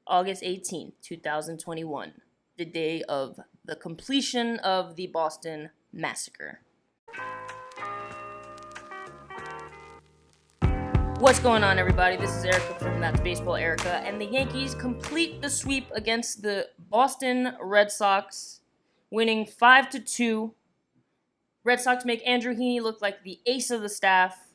August 18th, 2021, the day of the completion of the Boston Massacre. What's going on, everybody? This is Erica from That's Baseball Erica, and the Yankees complete the sweep against the Boston Red Sox, winning 5-2. Red Sox make Andrew Heaney look like the ace of the staff.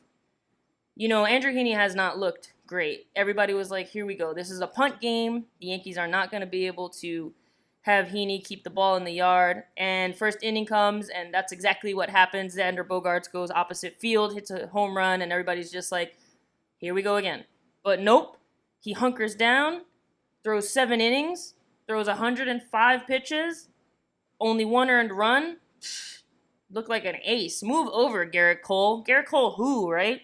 You know, Andrew Heaney has not looked great. Everybody was like, here we go. This is a punt game. The Yankees are not going to be able to have Heaney keep the ball in the yard. And first inning comes, and that's exactly what happens. Xander Bogaerts goes opposite field, hits a home run, and everybody's just like, here we go again. But nope. He hunkers down, throws 7 innings, throws 105 pitches, only 1 earned run. Looked like an ace. Move over, Garrett Cole. Garrett Cole who, right?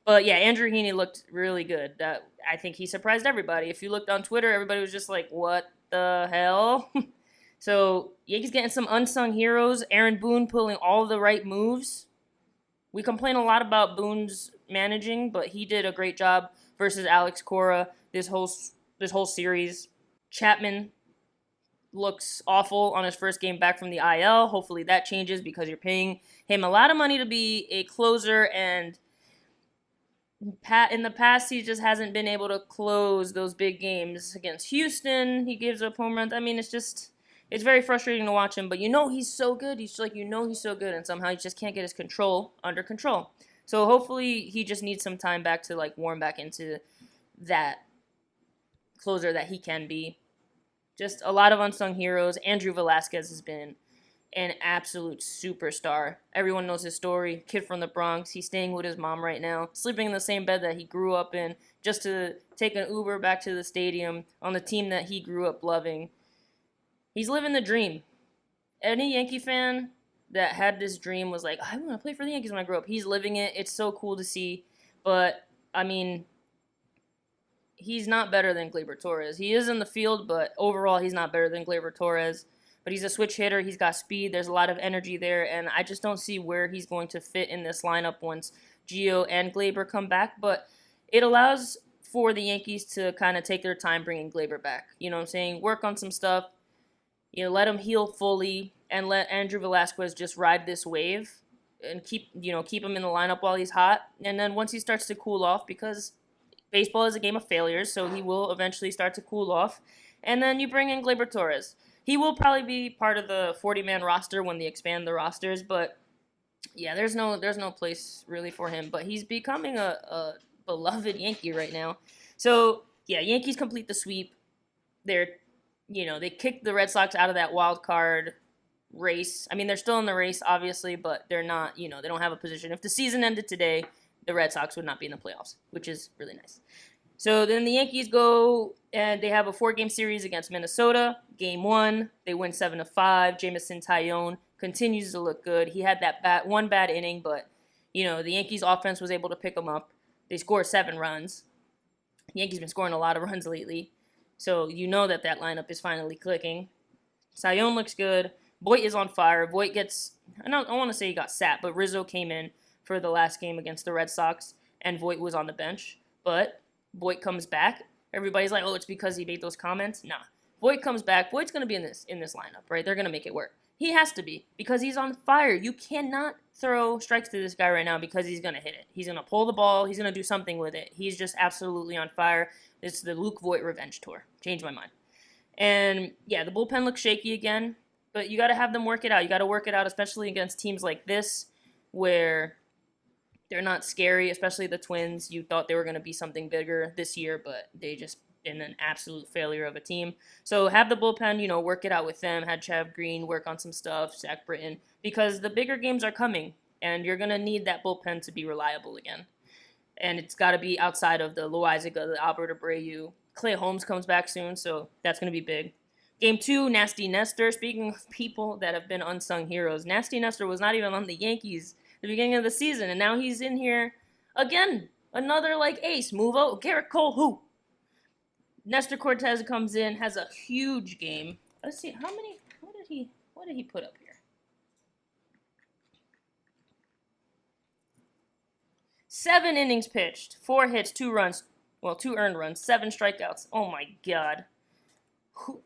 But yeah, Andrew Heaney looked really good. I think he surprised everybody. If you looked on Twitter, everybody was just like, what the hell? So Yankees getting some unsung heroes. Aaron Boone pulling all the right moves. We complain a lot about Boone's managing, but he did a great job versus Alex Cora this whole series. Chapman looks awful on his first game back from the IL. Hopefully that changes because you're paying him a lot of money to be a closer, and in the past he just hasn't been able to close those big games. Against Houston, he gives up home runs. I mean, it's very frustrating to watch him, but you know he's so good. He's so good, and somehow he just can't get his control under control. So hopefully he just needs some time back to like warm back into that closer that he can be. Just a lot of unsung heroes. Andrew Velazquez has been an absolute superstar. Everyone knows his story. Kid from the Bronx. He's staying with his mom right now, sleeping in the same bed that he grew up in, just to take an Uber back to the stadium on the team that he grew up loving. He's living the dream. Any Yankee fan that had this dream was like, I want to play for the Yankees when I grow up. He's living it. It's so cool to see. But, I mean, he's not better than Gleyber Torres. He is in the field, but overall he's not better than Gleyber Torres. But he's a switch hitter. He's got speed. There's a lot of energy there. And I just don't see where he's going to fit in this lineup once Gio and Gleyber come back. But it allows for the Yankees to kind of take their time bringing Gleyber back. You know what I'm saying? Work on some stuff. You know, let him heal fully and let Andrew Velazquez just ride this wave and keep him in the lineup while he's hot. And then once he starts to cool off, because baseball is a game of failures, so he will eventually start to cool off. And then you bring in Gleyber Torres. He will probably be part of the 40-man roster when they expand the rosters, but yeah, there's no place really for him. But he's becoming a beloved Yankee right now. So yeah, Yankees complete the sweep. They kicked the Red Sox out of that wild card race. I mean, they're still in the race, obviously, but they're not, they don't have a position. If the season ended today, the Red Sox would not be in the playoffs, which is really nice. So then the Yankees go, and they have a 4-game series against Minnesota. Game 1, they win 7-5. Jameson Taillon continues to look good. He had that one bad inning, but, the Yankees offense was able to pick him up. They scored 7 runs. The Yankees been scoring a lot of runs lately. So you know that lineup is finally clicking. Taillon looks good. Voit is on fire. Voit gets, I want to say he got sat, but Rizzo came in for the last game against the Red Sox, and Voit was on the bench. But Voit comes back. Everybody's like, oh, it's because he made those comments. Nah. Voit comes back. Voit's going to be in this lineup, right? They're going to make it work. He has to be, because he's on fire. You cannot throw strikes to this guy right now because he's going to hit it. He's going to pull the ball. He's going to do something with it. He's just absolutely on fire. It's the Luke Voit revenge tour. Changed my mind. And yeah, the bullpen looks shaky again, but you got to have them work it out. You got to work it out, especially against teams like this where they're not scary, especially the Twins. You thought they were going to be something bigger this year, but they just been an absolute failure of a team. So have the bullpen, work it out with them. Had Chav Green work on some stuff, Zach Britton, because the bigger games are coming, and you're going to need that bullpen to be reliable again. And it's got to be outside of the Loaizaga, the Albert Abreu. Clay Holmes comes back soon, so that's going to be big. Game 2, Nasty Nestor. Speaking of people that have been unsung heroes, Nasty Nestor was not even on the Yankees at the beginning of the season, and now he's in here again. Another ace. Move out. Garrett Cole who? Nestor Cortez comes in, has a huge game. Let's see, what did he put up here? 7 innings pitched, 4 hits, 2 runs, Well, 2 earned runs, 7 strikeouts. Oh my God.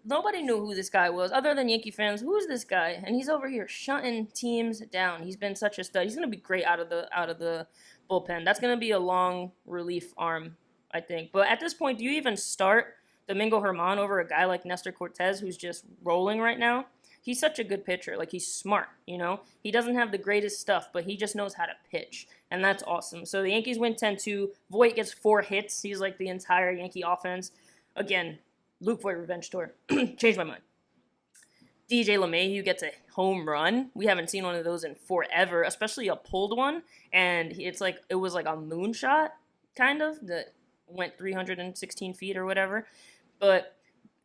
Nobody knew who this guy was other than Yankee fans. Who is this guy? And he's over here shutting teams down. He's been such a stud. He's gonna be great out of the bullpen. That's gonna be a long relief arm, I think. But at this point, do you even start Domingo Germán over a guy like Nestor Cortez, who's just rolling right now? He's such a good pitcher. Like, he's smart, you know? He doesn't have the greatest stuff, but he just knows how to pitch. And that's awesome. So the Yankees win 10-2. Voit gets 4 hits. He's like the entire Yankee offense. Again, Luke Voit revenge tour. Changed my mind. DJ LeMahieu gets a home run. We haven't seen one of those in forever, especially a pulled one. And it was like a moonshot, kind of, that went 316 feet or whatever. But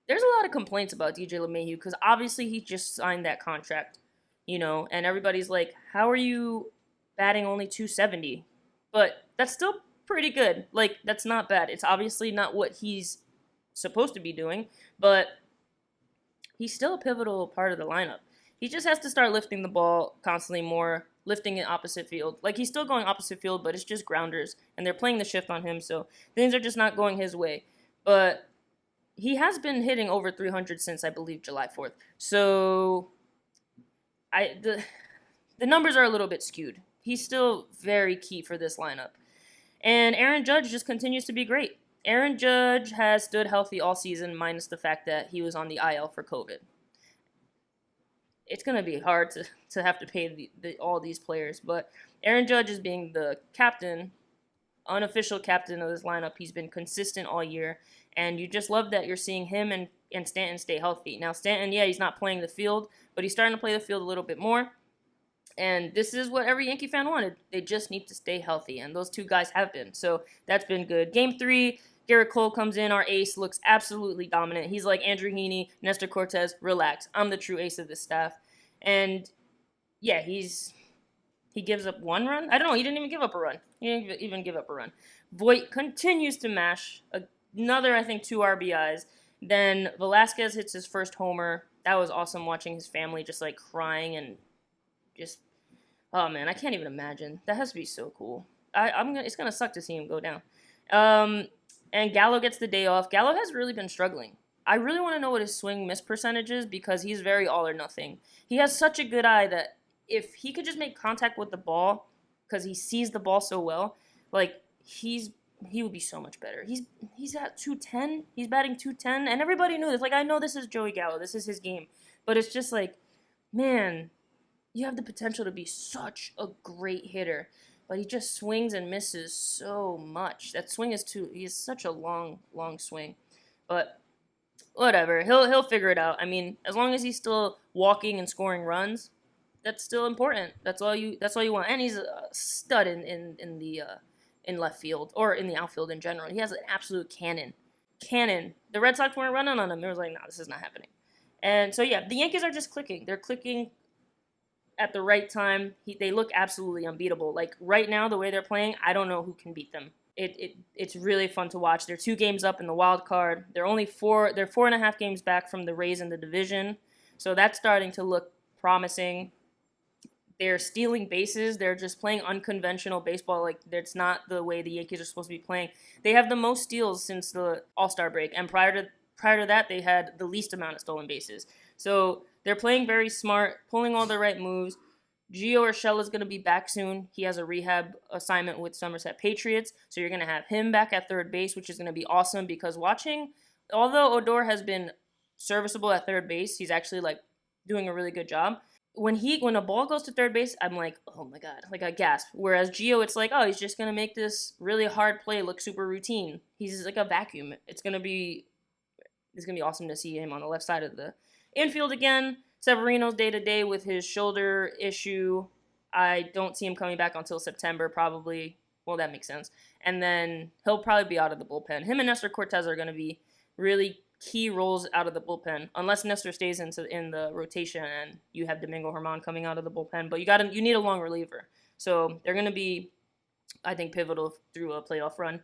there's a lot of complaints about DJ LeMahieu because obviously he just signed that contract, you know, and everybody's like, how are you batting only 270? But that's still pretty good. Like, that's not bad. It's obviously not what he's supposed to be doing, but he's still a pivotal part of the lineup. He just has to start lifting the ball constantly more, lifting it opposite field. Like, he's still going opposite field, but it's just grounders, and they're playing the shift on him, so things are just not going his way. But he has been hitting over 300 since, I believe, July 4th. So the numbers are a little bit skewed. He's still very key for this lineup. And Aaron Judge just continues to be great. Aaron Judge has stood healthy all season, minus the fact that he was on the IL for COVID. It's going to be hard to have to pay all these players, but Aaron Judge is being the captain, unofficial captain of this lineup. He's been consistent all year, and you just love that you're seeing him and Stanton stay healthy. Now, Stanton, yeah, he's not playing the field, but he's starting to play the field a little bit more, and this is what every Yankee fan wanted. They just need to stay healthy, and those two guys have been, so that's been good. Game 3, Garrett Cole comes in, our ace, looks absolutely dominant. He's like Andrew Heaney, Nestor Cortez, relax. I'm the true ace of this staff. And, yeah, he gives up 1 run? I don't know, he didn't even give up a run. He didn't even give up a run. Voit continues to mash, another, I think, 2 RBIs. Then Velazquez hits his first homer. That was awesome watching his family just, like, crying and just, oh, man, I can't even imagine. That has to be so cool. It's going to suck to see him go down. And Gallo gets the day off. Gallo has really been struggling. I really want to know what his swing miss percentage is because he's very all or nothing. He has such a good eye that if he could just make contact with the ball because he sees the ball so well, like, he would be so much better. He's at 210. He's batting 210, and everybody knew this. Like, I know this is Joey Gallo. This is his game. But it's just like, man, you have the potential to be such a great hitter. But he just swings and misses so much. That swing he's such a long, long swing. But whatever, he'll figure it out. I mean, as long as he's still walking and scoring runs, that's still important. That's all you want. And he's a stud in left field or in the outfield in general. He has an absolute cannon. The Red Sox weren't running on him. It was like, no, this is not happening. And so yeah, the Yankees are just clicking. They're clicking at the right time. They look absolutely unbeatable. Like, right now, the way they're playing, I don't know who can beat them. It's really fun to watch. They're 2 games up in the wild card. They're 4.5 games back from the Rays in the division. So that's starting to look promising. They're stealing bases. They're just playing unconventional baseball. Like, that's not the way the Yankees are supposed to be playing. They have the most steals since the All-Star break. And prior to that, they had the least amount of stolen bases. So they're playing very smart, pulling all the right moves. Gio Urshela is going to be back soon. He has a rehab assignment with Somerset Patriots, so you're going to have him back at third base, which is going to be awesome because although Odor has been serviceable at third base, he's actually, like, doing a really good job. When a ball goes to third base, I'm like, oh my God, like, I gasp. Whereas Gio, it's like, oh, he's just going to make this really hard play look super routine. He's like a vacuum. It's going to be awesome to see him on the left side of the infield again. Severino's day-to-day with his shoulder issue. I don't see him coming back until September, probably. Well, that makes sense. And then he'll probably be out of the bullpen. Him and Nestor Cortez are going to be really key roles out of the bullpen, unless Nestor stays in the rotation and you have Domingo Germán coming out of the bullpen. But you need a long reliever. So they're going to be, I think, pivotal through a playoff run.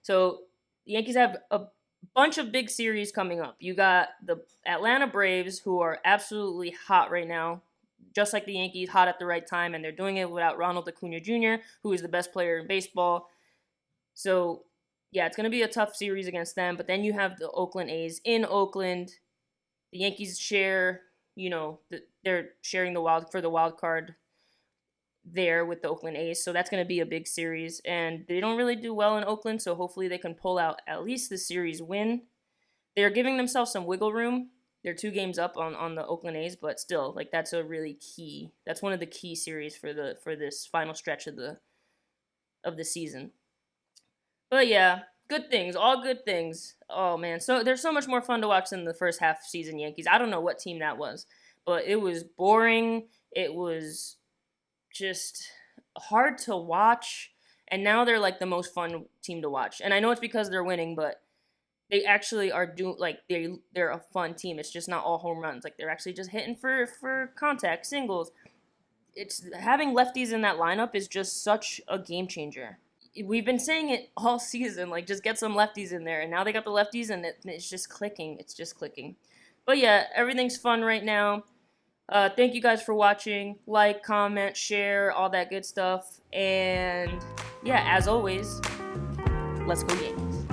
So the Yankees have a bunch of big series coming up. You got the Atlanta Braves, who are absolutely hot right now, just like the Yankees, hot at the right time, and they're doing it without Ronald Acuna Jr., who is the best player in baseball. So yeah, it's going to be a tough series against them. But then you have the Oakland A's in Oakland. The Yankees share, they're sharing the wild card there with the Oakland A's. So that's going to be a big series. And they don't really do well in Oakland. So hopefully they can pull out at least the series win. They're giving themselves some wiggle room. They're 2 games up on the Oakland A's, but still, like, that's a really key. That's one of the key series for this final stretch of the season. But yeah, good things, all good things. Oh man, so there's so much more fun to watch than the first half season Yankees. I don't know what team that was, but it was boring. It was just hard to watch. And now they're like the most fun team to watch. And I know it's because they're winning, but they actually are they're a fun team. It's just not all home runs. Like they're actually just hitting for contact singles. It's having lefties in that lineup is just such a game changer. We've been saying it all season, like just get some lefties in there, and now they got the lefties, and it's just clicking. It's just clicking. But yeah, everything's fun right now. Thank you guys for watching. Like, comment, share, all that good stuff. And yeah, as always, let's go Yankees.